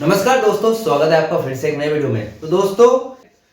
नमस्कार दोस्तों, स्वागत है आपका फिर से एक नए वीडियो में। तो दोस्तों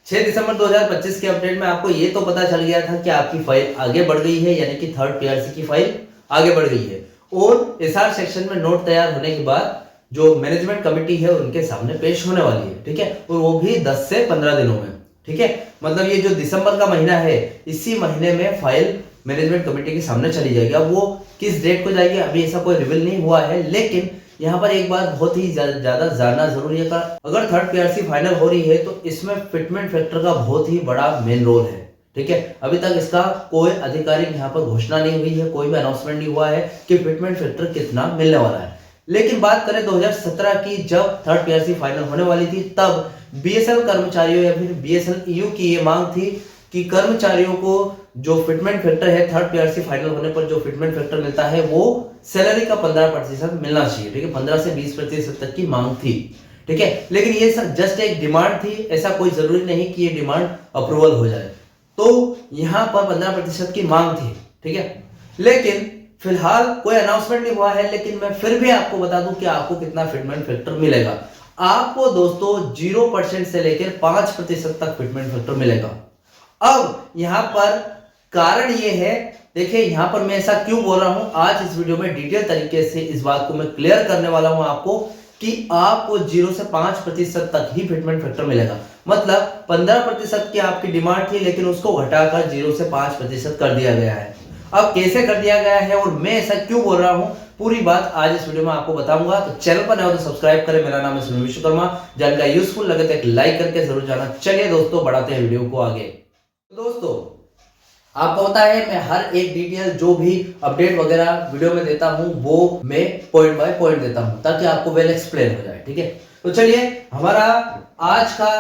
6 दिसंबर 2025 के अपडेट में आपको ये तो पता चल गया था कि आपकी फाइल आगे बढ़ गई है, यानी कि थर्ड पीआरसी की फाइल आगे बढ़ गई है और एसआर सेक्शन में नोट तैयार होने के बाद जो मैनेजमेंट कमेटी है उनके सामने पेश होने वाली है। ठीक है, और वो भी 10 से 15 दिनों में। ठीक है, मतलब ये जो दिसंबर का महीना है, इसी महीने में फाइल मैनेजमेंट कमेटी के सामने चली जाएगी। अब वो किस डेट को जाएगी अभी ऐसा कोई रिवील नहीं हुआ है, लेकिन यहाँ पर एक बात बहुत ही ज्यादा जानना जरूरी है। अगर थर्ड पीआरसी फाइनल हो रही है तो इसमें फिटमेंट फैक्टर का बहुत ही बड़ा मेन रोल है। ठीक है, अभी तक इसका कोई आधिकारिक यहाँ पर घोषणा नहीं हुई है, कोई भी अनाउंसमेंट नहीं हुआ है कि फिटमेंट फैक्टर कितना मिलने वाला है। लेकिन बात करें 2017 की, जब थर्ड पीआरसी फाइनल होने वाली थी, तब बीएसएल कर्मचारियों या फिर बीएसएल ईयू की ये मांग थी कि कर्मचारियों को जो फिटमेंट फैक्टर है, थर्ड पीआरसी फाइनल होने पर जो फिटमेंट फैक्टर मिलता है वो सैलरी का 15% मिलना चाहिए। ठीक है, 15 से 20% तक की मांग थी। ठीक है, लेकिन ये सब जस्ट एक डिमांड थी, ऐसा कोई जरूरी नहीं कि ये डिमांड अप्रूवल हो जाए। तो यहाँ पर 15% की मांग थी। ठीक है, लेकिन फिलहाल कोई अनाउंसमेंट नहीं हुआ है, लेकिन मैं फिर भी आपको बता दूं कि आपको कितना फिटमेंट फैक्टर मिलेगा। आपको दोस्तों 0% से लेकर 5% तक फिटमेंट फैक्टर मिलेगा। अब यहां पर कारण ये है, देखिए यहां पर मैं ऐसा क्यों बोल रहा हूं, आज इस वीडियो में डिटेल तरीके से इस बात को मैं क्लियर करने वाला हूं आपको कि आपको 0 से 5% तक ही फिटमेंट फैक्टर मिलेगा। मतलब 15% की आपकी डिमांड थी, लेकिन उसको घटाकर 0 से 5% कर दिया गया है। अब कैसे कर दिया गया है और मैं ऐसा क्यों बोल रहा हूं, पूरी बात आज इस वीडियो में आपको बताऊंगा। तो चैनल पर नए हो तो सब्सक्राइब करें। मेरा नाम है सुनील विश्वकर्मा। जानकारी यूजफुल लगे तो एक लाइक करके जरूर जाना। चलिए दोस्तों, बढ़ाते हैं वीडियो को आगे। दोस्तों आपको पता है, मैं हर एक डिटेल जो भी अपडेट वगैरह वीडियो में देता हूं वो मैं पॉइंट बाय पॉइंट देता हूं ताकि आपको वेल एक्सप्लेन हो जाए। ठीक है, तो चलिए हमारा आज का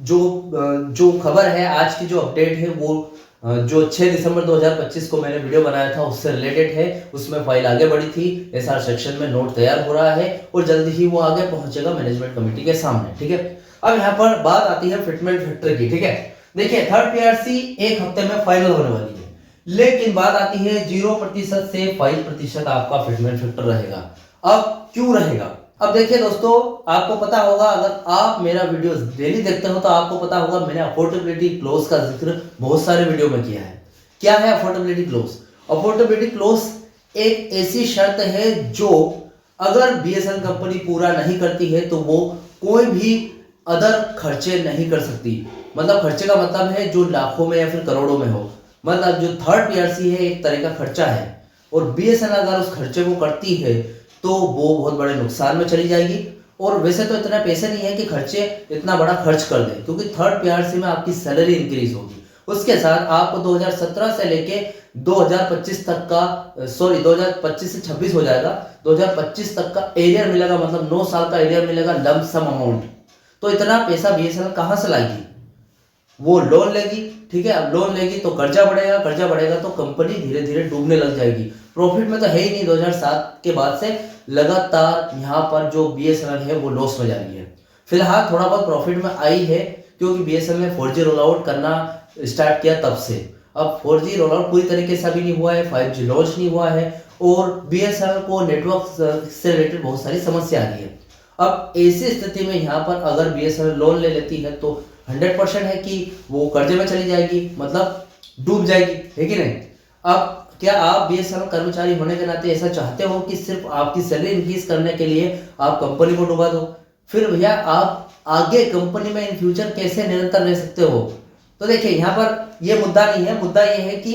जो खबर है, आज की जो अपडेट है वो जो 6 दिसंबर 2025 को मैंने वीडियो बनाया था उससे रिलेटेड है। उसमें फाइल आगे बढ़ी थी, एसआर सेक्शन में नोट तैयार हो रहा है और जल्दी ही वो आगे पहुंचेगा मैनेजमेंट कमेटी के सामने। ठीक है, अब यहाँ पर बात आती है फिटमेंट फैक्टर की। ठीक है, देखिए थर्ड पीआरसी एक हफ्ते में फाइनल होने वाली है, लेकिन बात आती है 0% से 5% आपका फिटमेंट फैक्टर रहेगा। अब क्यों रहेगा? अब देखिए दोस्तों, आपको पता होगा, अगर आप मेरा वीडियो डेली देखते हो तो आपको पता होगा मैंने अफोर्डेबिलिटी क्लोज का जिक्र बहुत सारे वीडियो में किया है। क्या है अफोर्डेबिलिटी क्लोज? अफोर्डेबिलिटी क्लोज एक ऐसी शर्त है जो अगर बीएसएल कंपनी पूरा नहीं करती है तो वो कोई भी अदर खर्चे नहीं कर सकती। मतलब खर्चे का मतलब है जो लाखों में या फिर करोड़ों में हो। मतलब जो थर्ड पीआरसी है एक तरह का खर्चा है, और बीएसएल अगर उस खर्चे को करती है तो वो बहुत बड़े नुकसान में चली जाएगी। और वैसे तो इतना पैसे नहीं है कि खर्चे इतना बड़ा खर्च कर दे, क्योंकि थर्ड पीआरसी में आपकी सैलरी इंक्रीज होगी। उसके साथ आपको 2017 से लेके 2025 तक का 2025 से 26 हो जाएगा, 2025 तक का एरियर मिलेगा। मतलब 9 साल का एरियर मिलेगा, लंप सम अमाउंट। तो इतना पैसा बीएसएल कहां से लाएगी? वो लोन लेगी। ठीक है, अब लोन लेगी तो कर्जा बढ़ेगा, कर्जा बढ़ेगा तो कंपनी धीरे धीरे डूबने लग जाएगी। प्रॉफिट में तो है ही नहीं। 2007 के बाद से लगातार यहाँ पर जो बीएसएनएल है वो लॉस में जा रही है। फिलहाल थोड़ा बहुत प्रॉफिट में आई है क्योंकि बीएसएनएल ने 4G रोल आउट करना स्टार्ट किया तब से। अब 4G रोल आउट पूरी तरीके से अभी नहीं हुआ है, 5G लॉन्च नहीं हुआ है और बीएसएनएल को नेटवर्क से रिलेटेड बहुत सारी समस्या आ रही है। अब ऐसी स्थिति में यहाँ पर अगर बीएसएनएल लोन ले लेती है तो 100% है कि वो कर्जे में चली जाएगी, मतलब डूब जाएगी, है कि नहीं? अब क्या आप बीएसएनएल कर्मचारी होने के नाते ऐसा चाहते हो कि सिर्फ आपकी सैलरी इंक्रीज करने के लिए आप कंपनी को डुबा दो? फिर भैया आप आगे कंपनी में इन फ्यूचर कैसे निरंतर रह सकते हो? तो देखिए यहाँ पर ये मुद्दा नहीं है। मुद्दा ये है कि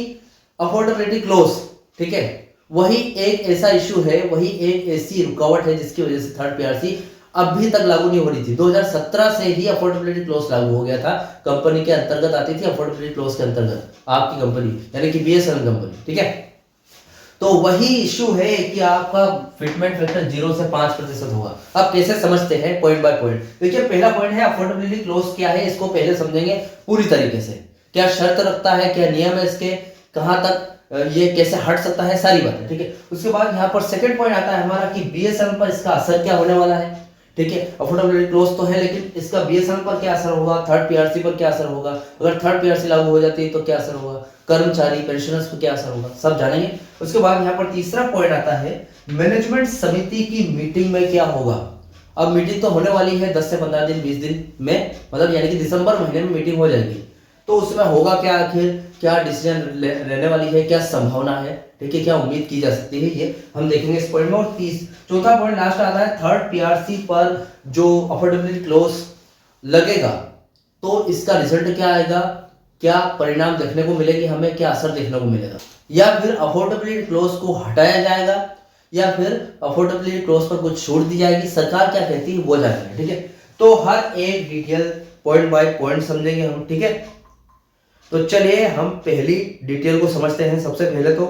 अफोर्डेबिलिटी क्लोज, ठीक है, वही एक ऐसा इश्यू है, वही एक ऐसी रुकावट है जिसकी वजह से थर्ड पीआरसी अभी तक लागू नहीं हो रही थी। 2017 से ही अफोर्डेबिलिटी क्लोज लागू हो गया था। कंपनी के अंतर्गत आती थी अफोर्डेबिलिटी क्लोज के अंतर्गत आपकी कंपनी, यानी कि बीएसएनएल कंपनी। ठीक है, तो वही इश्यू है कि आपका फिटमेंट फैक्टर 0 से 5% होगा। अब कैसे समझते हैं पॉइंट बाय पॉइंट। देखिए पहला पॉइंट है अफोर्डेबिलिटी क्लोज क्या है, इसको पहले समझेंगे पूरी तरीके से। क्या शर्त रखता है, क्या नियम है इसके, कहां तक ये कैसे हट सकता है, सारी बातें। ठीक है, उसके बाद यहाँ पर सेकंड पॉइंट आता है हमारा कि बीएसएनएल पर इसका असर क्या होने वाला है। ठीक है, अफोर्डेबिलिटी क्लोज तो है, लेकिन इसका बीएसएनएल पर क्या असर होगा, थर्ड पीआरसी पर क्या असर होगा, अगर थर्ड पीआरसी लागू हो जाती है तो क्या असर होगा, कर्मचारी पेंशनर्स पर क्या असर होगा, सब जानेंगे। उसके बाद यहाँ पर तीसरा पॉइंट आता है मैनेजमेंट समिति की मीटिंग में क्या होगा। अब मीटिंग तो होने वाली है 10 से 15 दिन 20 दिन में, मतलब यानी कि दिसंबर महीने में मीटिंग हो जाएगी। तो उसमें होगा क्या, आखिर क्या डिसीजन रहने वाली है, क्या संभावना है, ठीक है, क्या उम्मीद की जा सकती है, ये हम देखेंगे इस पॉइंट में। और चौथा पॉइंट लास्ट आता है, थर्ड पीआरसी पर जो अफोर्डेबिलिटी क्लोज लगेगा तो इसका रिजल्ट क्या आएगा, क्या परिणाम देखने को मिलेगी हमें, क्या असर देखने को मिलेगा, या फिर अफोर्डेबिलिटी क्लोज को हटाया जाएगा, या फिर अफोर्डेबिलिटी क्लोज पर कुछ छूट दी जाएगी, सरकार क्या कहती है वो जानेंगे, ठीक है। तो हर एक डिटेल पॉइंट बाय पॉइंट समझेंगे हम, ठीक है। तो चलिए हम पहली डिटेल को समझते हैं। सबसे पहले तो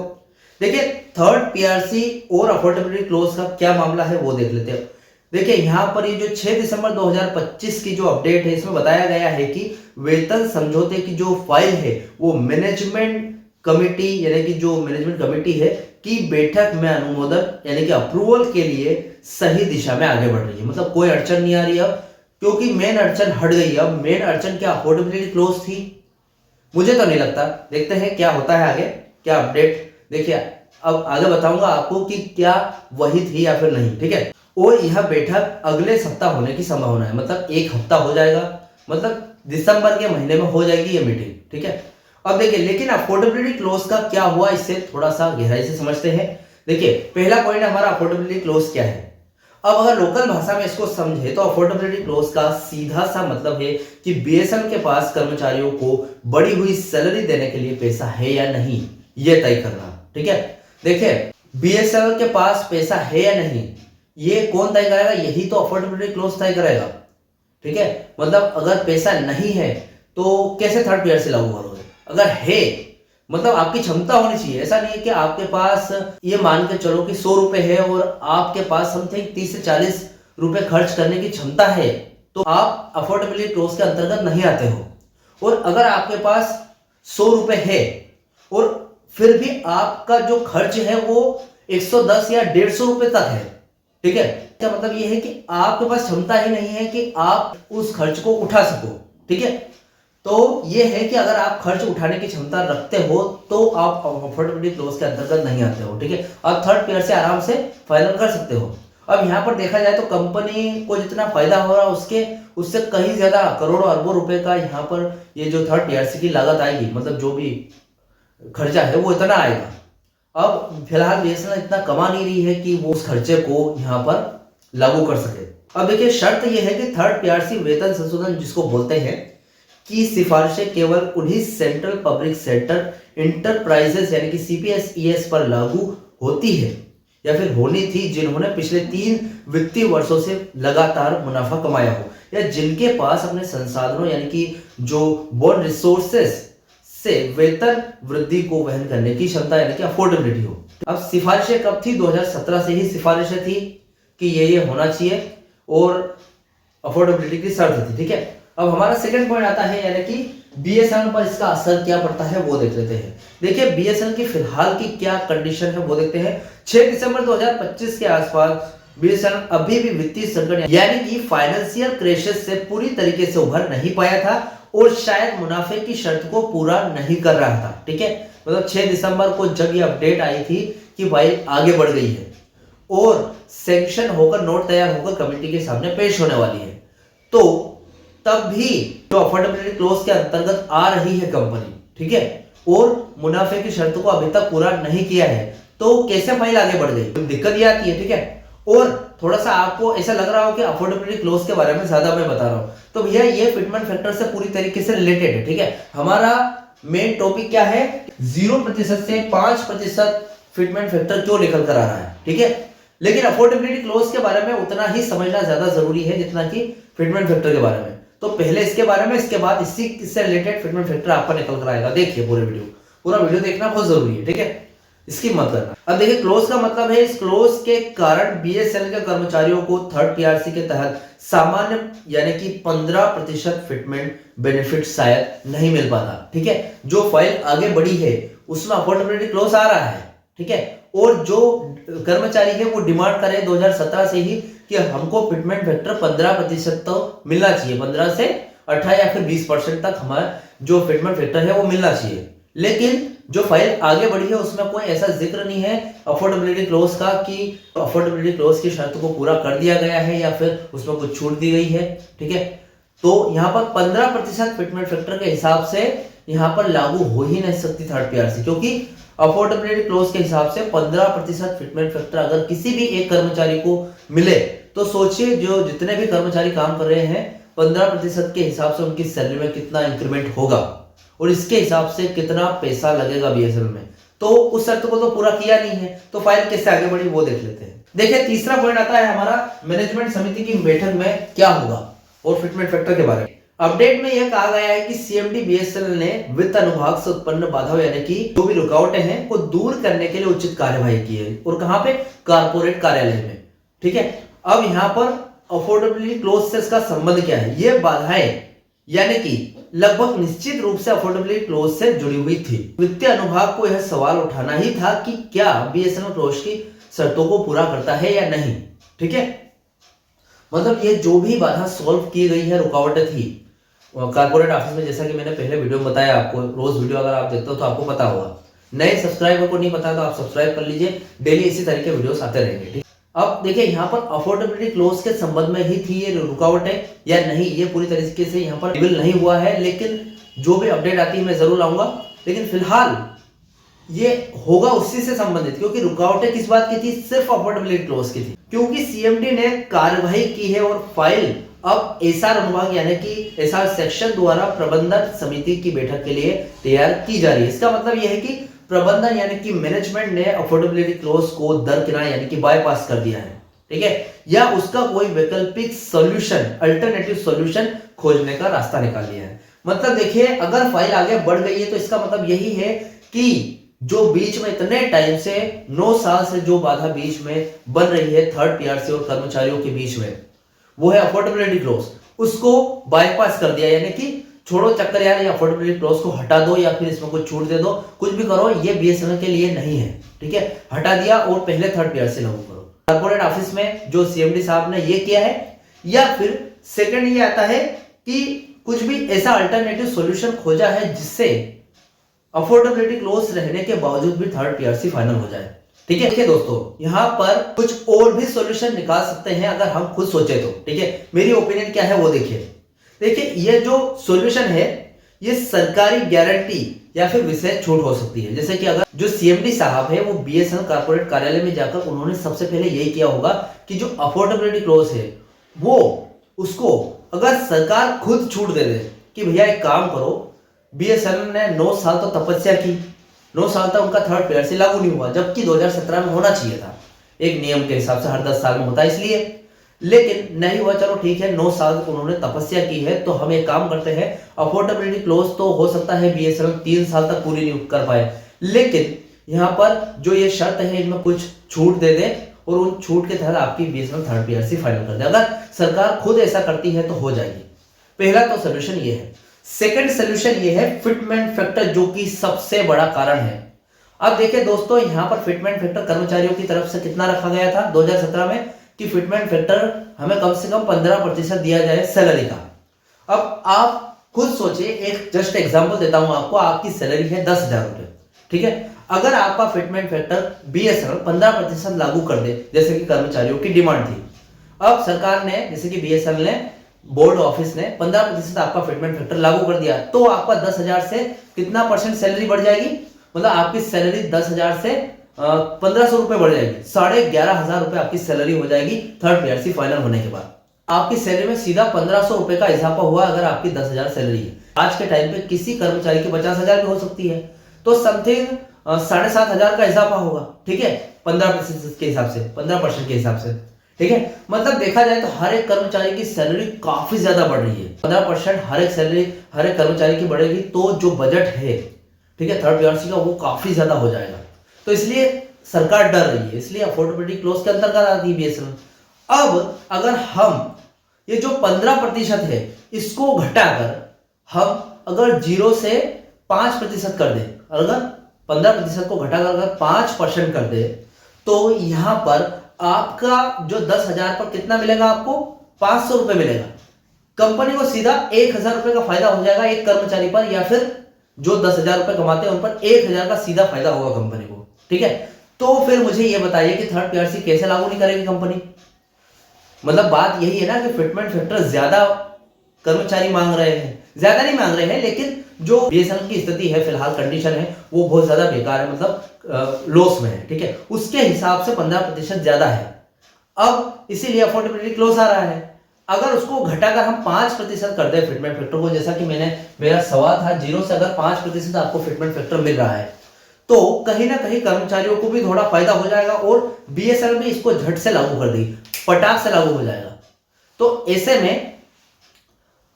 देखिए थर्ड पीआरसी और अफोर्डेबिलिटी क्लोज का क्या मामला है वो देख लेते हैं। देखिए यहाँ पर ये जो 6 दिसंबर 2025 की जो अपडेट है इसमें बताया गया है कि वेतन समझौते की जो फाइल है वो मैनेजमेंट कमेटी यानी कि जो मैनेजमेंट कमेटी है की बैठक में अनुमोदन यानी कि अप्रूवल के लिए सही दिशा में आगे बढ़ रही है। मतलब कोई अड़चन नहीं आ रही अब, क्योंकि मेन अड़चन हट गई। अब मेन अड़चन क्या अफोर्डेबिलिटी क्लोज थी, मुझे तो नहीं लगता। देखते हैं क्या होता है आगे, क्या अपडेट। देखिए अब आगे बताऊंगा आपको कि क्या वही थी या फिर नहीं, ठीक है। और यह बैठक अगले सप्ताह होने की संभावना है, मतलब एक हफ्ता हो जाएगा, मतलब दिसंबर के महीने में हो जाएगी ये मीटिंग, ठीक है। अब देखिए लेकिन अफोर्डेबिलिटी क्लोज का क्या हुआ, इससे थोड़ा सा गहराई से समझते हैं। देखिए पहला पॉइंट हमारा अफोर्डेबिलिटी क्लोज क्या है। अब अगर लोकल भाषा में इसको समझे तो अफोर्डेबिलिटी क्लोज का सीधा सा मतलब है कि बीएसएनएल के पास कर्मचारियों को बढ़ी हुई सैलरी देने के लिए पैसा है या नहीं, ये तय करना, ठीक है। देखिए बीएसएनएल के पास पैसा है या नहीं ये कौन तय करेगा, यही तो अफोर्डेबिलिटी क्लोज तय करेगा, ठीक है। मतलब अगर पैसा नहीं है तो कैसे थर्ड पीआरसी लागू करोगे, अगर है मतलब आपकी क्षमता होनी चाहिए। ऐसा नहीं है कि आपके पास ये मान के चलो कि 100 रुपए है और आपके पास समथिंग 30 से 40 रुपए खर्च करने की क्षमता है तो आप अफोर्डेबिलिटी क्लोज के अंतर्गत नहीं आते हो। और अगर आपके पास 100 रुपए है और फिर भी आपका जो खर्च है वो 110 या 150 रुपए तक है, ठीक है, इसका मतलब ये है कि आपके पास क्षमता ही नहीं है कि आप उस खर्च को उठा सको, ठीक है। तो ये है कि अगर आप खर्च उठाने की क्षमता रखते हो तो आप अफोर्डेबिलिटी क्लोज के अंतर्गत नहीं आते हो, ठीक है। आप थर्ड पीआर से आराम से फाइनल कर सकते हो। अब यहाँ पर देखा जाए तो कंपनी को जितना फायदा हो रहा है उससे कहीं ज्यादा करोड़ों अरबों रुपए का यहाँ पर ये जो थर्ड पीआरसी की लागत आएगी, मतलब जो भी खर्चा है वो इतना आएगा। अब फिलहाल बीएसएनएल इतना कमा नहीं रही है कि वो उस खर्चे को यहाँ पर लागू कर सके। अब देखिए शर्त यह है कि थर्ड पीआरसी वेतन संशोधन जिसको बोलते हैं की सिफारिशें केवल उन्हीं सेंट्रल पब्लिक सेक्टर इंटरप्राइजेस यानी कि सीपीएसईएस पर लागू होती है या फिर होनी थी जिन्होंने पिछले 3 वित्तीय वर्षों से लगातार मुनाफा कमाया हो या जिनके पास अपने संसाधनों यानी कि जो बोर्ड रिसोर्सेस से वेतन वृद्धि को वहन करने की क्षमता यानी कि अफोर्डेबिलिटी हो। अब सिफारिशें कब थी, 2017 से ही सिफारिशें थी कि ये होना चाहिए और अफोर्डेबिलिटी की शर्त थी, ठीक है। अब हमारा सेकंड पॉइंट आता है यानी कि बीएसएनएल पर इसका असर क्या पड़ता है वो देख लेते हैं। देखिए बीएसएनएल की फिलहाल की क्या कंडीशन है वो देखते हैं। 6 दिसंबर 2025 के आसपास बीएसएनएल अभी भी वित्तीय संकट यानी कि फाइनेंशियल क्राइसिस से पूरी तरीके से उभर नहीं पाया था और शायद मुनाफे की शर्त को पूरा नहीं कर रहा था, ठीक है। मतलब 6 दिसंबर को जब ये अपडेट आई थी कि भाई आगे बढ़ गई है और सैंक्शन होकर नोट तैयार होकर कमेटी के सामने पेश होने वाली है, तो तब भी जो अफोर्डेबिलिटी क्लोज के अंतर्गत आ रही है कंपनी, ठीक है, और मुनाफे की शर्त को अभी तक पूरा नहीं किया है, तो कैसे फाइल आगे बढ़ गई, दिक्कत ये आती है, ठीक है। और थोड़ा सा आपको ऐसा लग रहा हो कि अफोर्डेबिलिटी क्लोज के बारे में ज्यादा मैं बता रहा हूं, तो भैया ये फिटमेंट फैक्टर से पूरी तरीके से रिलेटेड है, ठीक है। हमारा मेन टॉपिक क्या है, 0% से 5% फिटमेंट फैक्टर क्यों निकल कर आ रहा है, ठीक है। लेकिन अफोर्डेबिलिटी क्लोज के बारे में उतना ही समझना ज्यादा जरूरी है जितना कि फिटमेंट फैक्टर के बारे में। तो पहले इसके बारे में, इसके बाद इससे रिलेटेड फिटमेंट फैक्टर आपको निकल कर आएगा। देखिए पूरा वीडियो देखना बहुत जरूरी है, ठीक है, इसकी मत करना। अब देखिए क्लोज का मतलब है इस क्लोज के कारण बीएसएनएल के कर्मचारियों को थर्ड पीआरसी के तहत सामान्य यानी कि 15% फिटमेंट बेनिफिट शायद नहीं मिल पाता, ठीक है। जो फाइल आगे बढ़ी है उसमें अफोर्डेबिलिटी क्लोज आ रहा है, ठीक है, और जो कर्मचारी है वो डिमांड करे 2017 से ही कि हमको फिटमेंट फैक्टर 15% तो मिलना चाहिए, 15 से 18 या फिर 20% तक हमारा जो फिटमेंट फैक्टर है वो मिलना चाहिए। लेकिन जो फाइल आगे बढ़ी है उसमें कोई ऐसा जिक्र नहीं है अफोर्डेबिलिटी क्लोज का कि अफोर्डेबिलिटी क्लोज की शर्त को पूरा कर दिया गया है या फिर उसमें कुछ छूट दी गई है। ठीक है, तो यहाँ पर 15% फिटमेंट फैक्टर के हिसाब से यहाँ पर लागू हो ही नहीं सकती थर्ड पीआरसी, क्योंकि अफोर्डेबिलिटी क्लोज के हिसाब से 15% फिटमेंट फैक्टर अगर किसी भी एक कर्मचारी को मिले तो सोचिए जो जितने भी कर्मचारी काम कर रहे हैं 15% के हिसाब से उनकी सैलरी में कितना इंक्रीमेंट होगा और इसके हिसाब से कितना पैसा लगेगा बीएसएनएल में। तो उस शर्त को तो पूरा किया नहीं है, तो फाइल कैसे आगे बढ़ी वो देख लेते हैं। देखिए तीसरा पॉइंट आता है हमारा मैनेजमेंट समिति की बैठक में क्या होगा और फिटमेंट फैक्टर के बारे में। अपडेट में यह कहा गया है कि सीएमडी बीएसएनएल ने वित्त अनुभाग से उत्पन्न बाधाओं यानी कि जो भी रुकावटें हैं को दूर करने के लिए उचित कार्यवाही की है और कहां पे, कारपोरेट कार्यालय में। ठीक है, अब यहां पर अफोर्डेबिलिटी क्लोज से इसका संबंध क्या है, ये बाधाएं यानी कि लगभग निश्चित रूप से अफोर्डेबिलिटी क्लोज से जुड़ी हुई थी। वित्तीय अनुभाग को यह सवाल उठाना ही था कि क्या बीएसएनएल क्लोज की शर्तों को पूरा करता है या नहीं। ठीक है, मतलब ये जो भी बाधा सॉल्व की गई है, रुकावटें थी कारपोरेट ऑफिस में, जैसा कि मैंने पहले वीडियो में बताया आपको, रोज वीडियो अगर आप देखते हो तो आपको पता होगा। नए सब्सक्राइबर को नहीं पता तो आप सब्सक्राइब कर लीजिए, डेली इसी तरह के वीडियोस आते रहेंगे। ठीक, अब देखिए यहाँ पर अफोर्डेबिलिटी क्लोज के संबंध में ही थी ये रुकावटें या नहीं, ये पूरी तरीके से यहाँ पर रिवील नहीं हुआ है, लेकिन जो भी अपडेट आती है मैं जरूर लाऊंगा। लेकिन फिलहाल ये होगा उसी से संबंधित, क्योंकि रुकावटें किस बात की थी, सिर्फ अफोर्डेबिलिटी क्लोज की थी, क्योंकि सीएमडी ने कार्यवाही की है और फाइल अब एसआर अनुभाग यानी कि एसआर सेक्शन द्वारा प्रबंधन समिति की बैठक के लिए तैयार की जा रही है। इसका मतलब यह है कि प्रबंधन यानी कि मैनेजमेंट ने अफोर्डेबिलिटी क्लोज को दरकिनार यानी कि बाईपास कर दिया है। ठीक है, या उसका कोई वैकल्पिक सॉल्यूशन, अल्टरनेटिव सॉल्यूशन खोजने का रास्ता निकाल लिया है। मतलब देखिए अगर फाइल आगे बढ़ गई है तो इसका मतलब यही है कि जो बीच में इतने टाइम से 9 साल से जो बाधा बीच में बन रही है थर्ड पीआरसी और कर्मचारियों के बीच में, वो है अफोर्डेबिलिटी क्लोज, उसको बाईपास कर दिया। यानी कि छोड़ो चक्कर यार, ये अफोर्डेबिलिटी क्लोज को हटा दो या फिर इसमें कुछ छूट दे दो, कुछ भी करो, ये बीएसएनएल के लिए नहीं है। ठीक है, हटा दिया और पहले थर्ड पीआरसी लागू करो। कॉर्पोरेट ऑफिस में जो सीएमडी साहब ने ये किया है, या फिर सेकंड ये आता है कि कुछ भी ऐसा अल्टरनेटिव सॉल्यूशन खोजा है जिससे अफोर्डेबिलिटी क्लोज रहने के बावजूद भी थर्ड पीआरसी फाइनल हो जाए। ठीक है, देखिए दोस्तों यहाँ पर कुछ और भी सॉल्यूशन निकाल सकते हैं अगर हम खुद सोचे तो। ठीक है, मेरी ओपिनियन क्या है वो देखिए। देखिए ये जो सॉल्यूशन है ये सरकारी गारंटी या फिर विशेष छूट हो सकती है। जैसे कि अगर जो सीएमडी साहब है वो बीएसएनएल कॉर्पोरेट कार्यालय में जाकर उन्होंने सबसे पहले यही किया होगा कि जो अफोर्डेबिलिटी क्लोज है वो उसको अगर सरकार खुद छूट दे दे कि भैया एक काम करो, बीएसएनएल ने 9 साल तो तपस्या की, 9 साल तक उनका थर्ड पीआरसी लागू नहीं हुआ, जबकि 2017 में होना चाहिए था, एक नियम के हिसाब से हर 10 साल में होता है इसलिए, लेकिन नहीं हुआ। चलो ठीक है, 9 साल उन्होंने तपस्या की है तो हम एक काम करते हैं, अफोर्डेबिलिटी क्लोज तो हो सकता है बीएसएनएल 3 साल तक पूरी नहीं कर पाए, लेकिन यहाँ पर जो ये शर्त है इनमें कुछ छूट दे दे और उन छूट के तहत आपकी बीएसएनएल थर्ड पीआरसी फाइनल कर दे। अगर सरकार खुद ऐसा करती है तो हो जाएगी। पहला तो सोल्यूशन ये है। सेकंड सोल्यूशन ये है फिटमेंट फैक्टर, जो कि सबसे बड़ा कारण है। अब देखिए दोस्तों यहाँ पर फिटमेंट फैक्टर कर्मचारियों की तरफ से कितना रखा गया था 2017 में कि फिटमेंट फैक्टर हमें कम से कम 15% दिया जाए सैलरी का। अब आप खुद सोचिए, एक जस्ट एग्जांपल देता हूं आपको, आपकी सैलरी है 10,000 रुपए। ठीक है, अगर आपका फिटमेंट फैक्टर बीएसएनएल 15% लागू कर दे जैसे कि कर्मचारियों की डिमांड थी, अब सरकार ने जैसे कि बीएसएनएल ने बोर्ड ऑफिस ने 15% आपका फिटमेंट फैक्टर लागू कर दिया, तो आपका 10,000 से कितना परसेंट सैलरी बढ़ जाएगी, मतलब आपकी सैलरी 10,000 से 1,500 रुपए बढ़ जाएगी, 11,500 रुपए आपकी सैलरी हो जाएगी थर्ड पीआरसी फाइनल होने के बाद। आपकी सैलरी में सीधा 1,500 रुपए का इजाफा हुआ अगर आपकी 10,000 सैलरी है। आज के टाइम पे किसी कर्मचारी की 50,000 भी हो सकती है, तो समथिंग 7,500 का इजाफा होगा। ठीक है, 15% के हिसाब से, 15% के हिसाब से। ठीक है, मतलब देखा जाए तो हर एक कर्मचारी की सैलरी काफी ज्यादा बढ़ रही है। 15% हर एक सैलरी हर एक कर्मचारी की बढ़ेगी तो जो बजट है, ठीक है, थर्ड पीआरसी का, वो काफी ज्यादा हो जाएगा। तो इसलिए सरकार डर रही है, इसलिए अफोर्डेबिलिटी क्लोज के अंतर्गत आती है बीएसएनएल। अब अगर हम ये जो 15% है इसको घटाकर हम अगर 0 से 5% कर दे, अगर 15% को घटाकर अगर 5% कर दे, तो यहां पर आपका जो 10,000 पर कितना मिलेगा, आपको 500 रुपए मिलेगा। कंपनी को सीधा 1,000 रुपए का फायदा हो जाएगा एक कर्मचारी पर, या फिर जो 10,000 रुपए कमाते हैं उन पर 1,000 का सीधा फायदा होगा कंपनी को, ठीक है। तो फिर मुझे ये बताइए कि थर्ड पीआरसी कैसे लागू नहीं करेगी कंपनी। मतलब बात यही है ना कि फिटमेंट फैक्टर ज्यादा कर्मचारी मांग रहे हैं, ज्यादा नहीं मांग रहे हैं, लेकिन जो बीएसएनएल की स्थिति है, फिलहाल कंडीशन है, वो बहुत ज्यादा बेकार है, मतलब लॉस में है, ठीक है। उसके हिसाब से 15% ज्यादा है। अब इसीलिए अफोर्डेबिलिटी क्लोज आ रहा है। अगर उसको घटाकर हम 5% कर दे फिटमेंट फैक्टर को, जैसा कि मेरा सवाल था, 0 से अगर 5% आपको फिटमेंट फैक्टर मिल रहा है, तो कहीं ना कहीं कर्मचारियों को भी थोड़ा फायदा हो जाएगा और बीएसएनएल भी इसको झट से लागू कर देगी, पटाख से लागू हो जाएगा। तो ऐसे में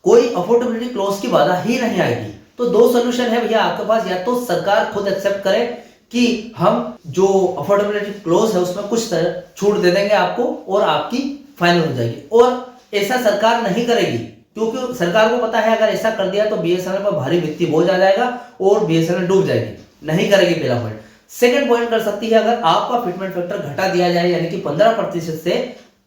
कोई अफोर्डेबिलिटी क्लॉज की बाधा ही नहीं आएगी। तो दो सोल्यूशन है भैया आपके पास, या तो सरकार खुद एक्सेप्ट करे कि हम जो अफोर्डेबिलिटी क्लॉज है उसमें कुछ छूट दे देंगे आपको और आपकी फाइनल हो जाएगी, और ऐसा सरकार नहीं करेगी, क्योंकि सरकार को पता है अगर ऐसा कर दिया तो बीएसएनएल पर भारी वित्तीय बोझ आ जाएगा और बीएसएनएल डूब जाएगी, नहीं करेगी। पहला पॉइंट। सेकंड पॉइंट कर सकती है, अगर आपका फिटमेंट फैक्टर घटा दिया जाए, यानी कि 15% से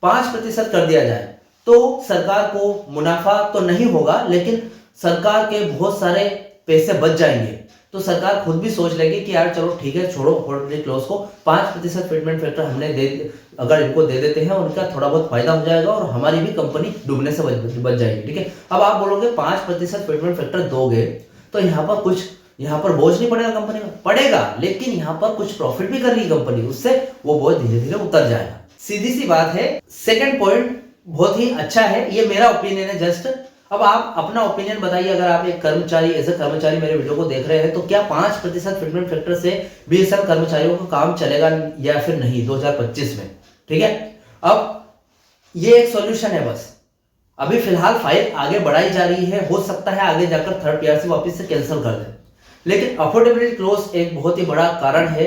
5% कर दिया जाए, तो सरकार को मुनाफा तो नहीं होगा, लेकिन सरकार के बहुत सारे पैसे बच जाएंगे। तो सरकार खुद भी सोच लेगी कि यार चलो ठीक है, छोड़ो अफोर्डेबिलिटी क्लॉज को, 5% फिटमेंट फैक्टर हमने अगर इनको दे देते हैं, उनका थोड़ा बहुत फायदा हो जाएगा और हमारी भी कंपनी डूबने से बच जाएगी, ठीक है। अब आप बोलोगे 5% फिटमेंट फैक्टर दोगे तो यहाँ पर बोझ नहीं पड़ेगा कंपनी में, पड़ेगा, लेकिन यहाँ पर कुछ प्रॉफिट भी कर रही है कंपनी, उससे वो बोझ धीरे धीरे उतर जाएगा। सीधी सी बात है। सेकंड पॉइंट बहुत ही अच्छा है, ये मेरा ओपिनियन है जस्ट। अब आप अपना ओपिनियन बताइए, अगर आप एक कर्मचारी, एज ए कर्मचारी मेरे वीडियो को देख रहे हैं, तो क्या 5% फिटमेंट फैक्टर से बीएसएनएल कर्मचारियों का काम चलेगा या फिर नहीं 2025 में, ठीक है। अब ये एक सॉल्यूशन है बस, अभी फिलहाल फाइल आगे बढ़ाई जा रही है, हो सकता है आगे जाकर थर्ड पीआरसी वापस से कैंसिल कर दे, लेकिन अफोर्डेबिलिटी क्लॉज एक बहुत ही बड़ा कारण है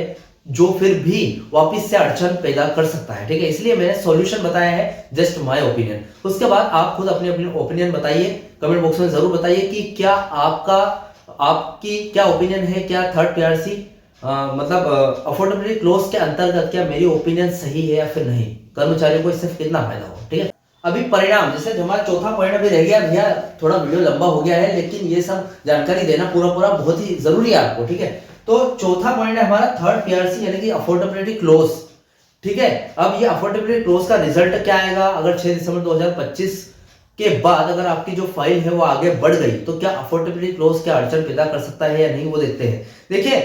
जो फिर भी वापस से अड़चन पैदा कर सकता है, ठीक है। इसलिए मैंने सॉल्यूशन बताया है, जस्ट माय ओपिनियन। उसके बाद आप खुद अपनी अपनी ओपिनियन बताइए, कमेंट बॉक्स में जरूर बताइए कि क्या आपकी क्या ओपिनियन है, क्या थर्ड पीआरसी मतलब अफोर्डेबिलिटी क्लॉज के अंतर्गत क्या मेरी ओपिनियन सही है या फिर नहीं, कर्मचारियों को इससे कितना फायदा हो, ठीक है। अभी परिणाम, जैसे हमारा चौथा पॉइंट अभी रह गया भैया, थोड़ा वीडियो लंबा हो गया है, लेकिन ये सब जानकारी देना पूरा बहुत ही जरूरी है आपको, ठीक है। तो चौथा पॉइंट है हमारा थर्ड पीआरसी यानी कि अफोर्डेबिलिटी क्लॉज, ठीक है। अब ये अफोर्डेबिलिटी क्लॉज का रिजल्ट क्या आएगा, अगर 6 दिसंबर 2025 के बाद अगर आपकी जो फाइल है वो आगे बढ़ गई, तो क्या अफोर्डेबिलिटी क्लॉज क्या अड़चन पैदा कर सकता है या नहीं, वो देखते हैं। देखिए,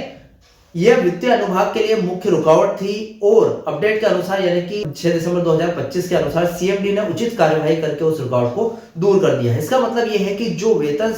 यह वित्तीय अनुभाग के लिए मुख्य रुकावट थी और अपडेट के अनुसार यानी कि 6 दिसंबर 2025 के अनुसार सीएमडी ने उचित कार्यवाही करके उस रुकावट को दूर कर दिया है। इसका मतलब यह है कि जो वेतन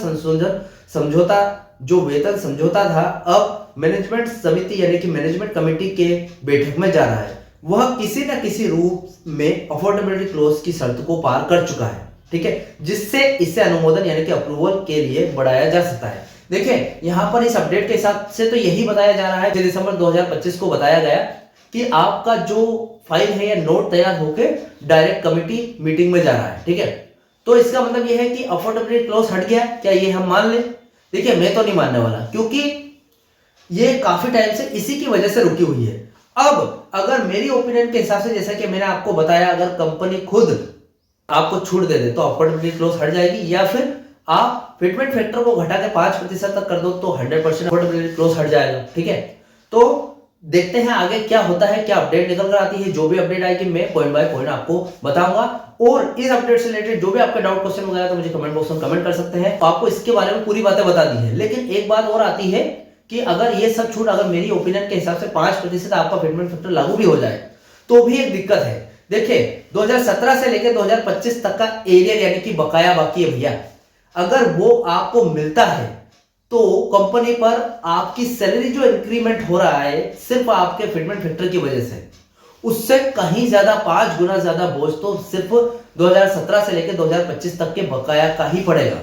समझौता था, अब मैनेजमेंट समिति यानी कि मैनेजमेंट कमेटी के बैठक में जा रहा है, वह किसी न किसी रूप में अफोर्डेबिलिटी क्लॉज की शर्त को पार कर चुका है, ठीक है, जिससे इसे अनुमोदन यानी कि अप्रूवल के लिए बढ़ाया जा सकता है। देखिए, यहां पर इस अपडेट के हिसाब से तो यही बताया जा रहा है, 6 दिसंबर 2025 को बताया गया कि आपका जो फाइल है या नोट तैयार होकर डायरेक्ट कमेटी मीटिंग में जा रहा है, ठीक है। तो इसका मतलब यह है कि अफोर्डेबिलिटी क्लॉज हट गया, क्या ये हम मान लें? देखिए, मैं तो नहीं मानने वाला, क्योंकि ये काफी टाइम से इसी की वजह से रुकी हुई है। अब अगर मेरी ओपिनियन के हिसाब से, जैसा कि मैंने आपको बताया, अगर कंपनी खुद आपको छूट दे दे तो अफोर्डेबिलिटी क्लॉज हट जाएगी, या फिर आप फिटमेंट फैक्टर को घटा के 5% तक कर दो तो 100% अफोर्डेबिलिटी क्लॉज हट जाएगा, ठीक है। तो देखते हैं आगे क्या होता है, क्या अपडेट निकल कर आती है। जो भी अपडेट आएगी मैं पॉइंट बाय पॉइंट आपको बताऊंगा, और इस अपडेट से रिलेटेड जो भी आपका डाउट क्वेश्चन वगैरह तो मुझे कमेंट बॉक्स में कमेंट कर सकते हैं। आपको इसके बारे में पूरी बातें बता दी है, लेकिन एक बात और आती है कि अगर ये सब छूट, अगर मेरी ओपिनियन के हिसाब से 5% आपका फिटमेंट फैक्टर लागू भी हो जाए तो भी एक दिक्कत है। देखिए, 2017 से लेकर 2025 तक का एरियर यानी कि बकाया बाकी है भैया, अगर वो आपको मिलता है तो कंपनी पर आपकी सैलरी जो इंक्रीमेंट हो रहा है सिर्फ आपके फिटमेंट फैक्टर की वजह से, उससे कहीं ज्यादा 5 गुना ज्यादा बोझ तो सिर्फ 2017 से लेकर 2025 तक के बकाया का ही पड़ेगा,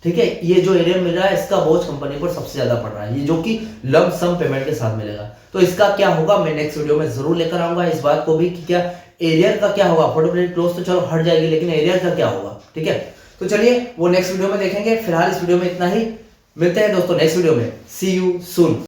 ठीक है। ये जो एरियर मिल रहा है इसका बोझ कंपनी पर सबसे ज्यादा पड़ रहा है, ये जो कि लंप सम पेमेंट के साथ मिलेगा। तो इसका क्या होगा मैं नेक्स्ट वीडियो में जरूर लेकर आऊंगा, इस बात को भी कि क्या एरियर का क्या होगा। अफोर्डेबिलिटी क्लॉज तो चलो हट जाएगी, लेकिन एरियर का क्या होगा, ठीक है। तो चलिए वो नेक्स्ट वीडियो में देखेंगे, फिलहाल इस वीडियो में इतना ही। मिलते हैं दोस्तों नेक्स्ट वीडियो में, सी यू सून।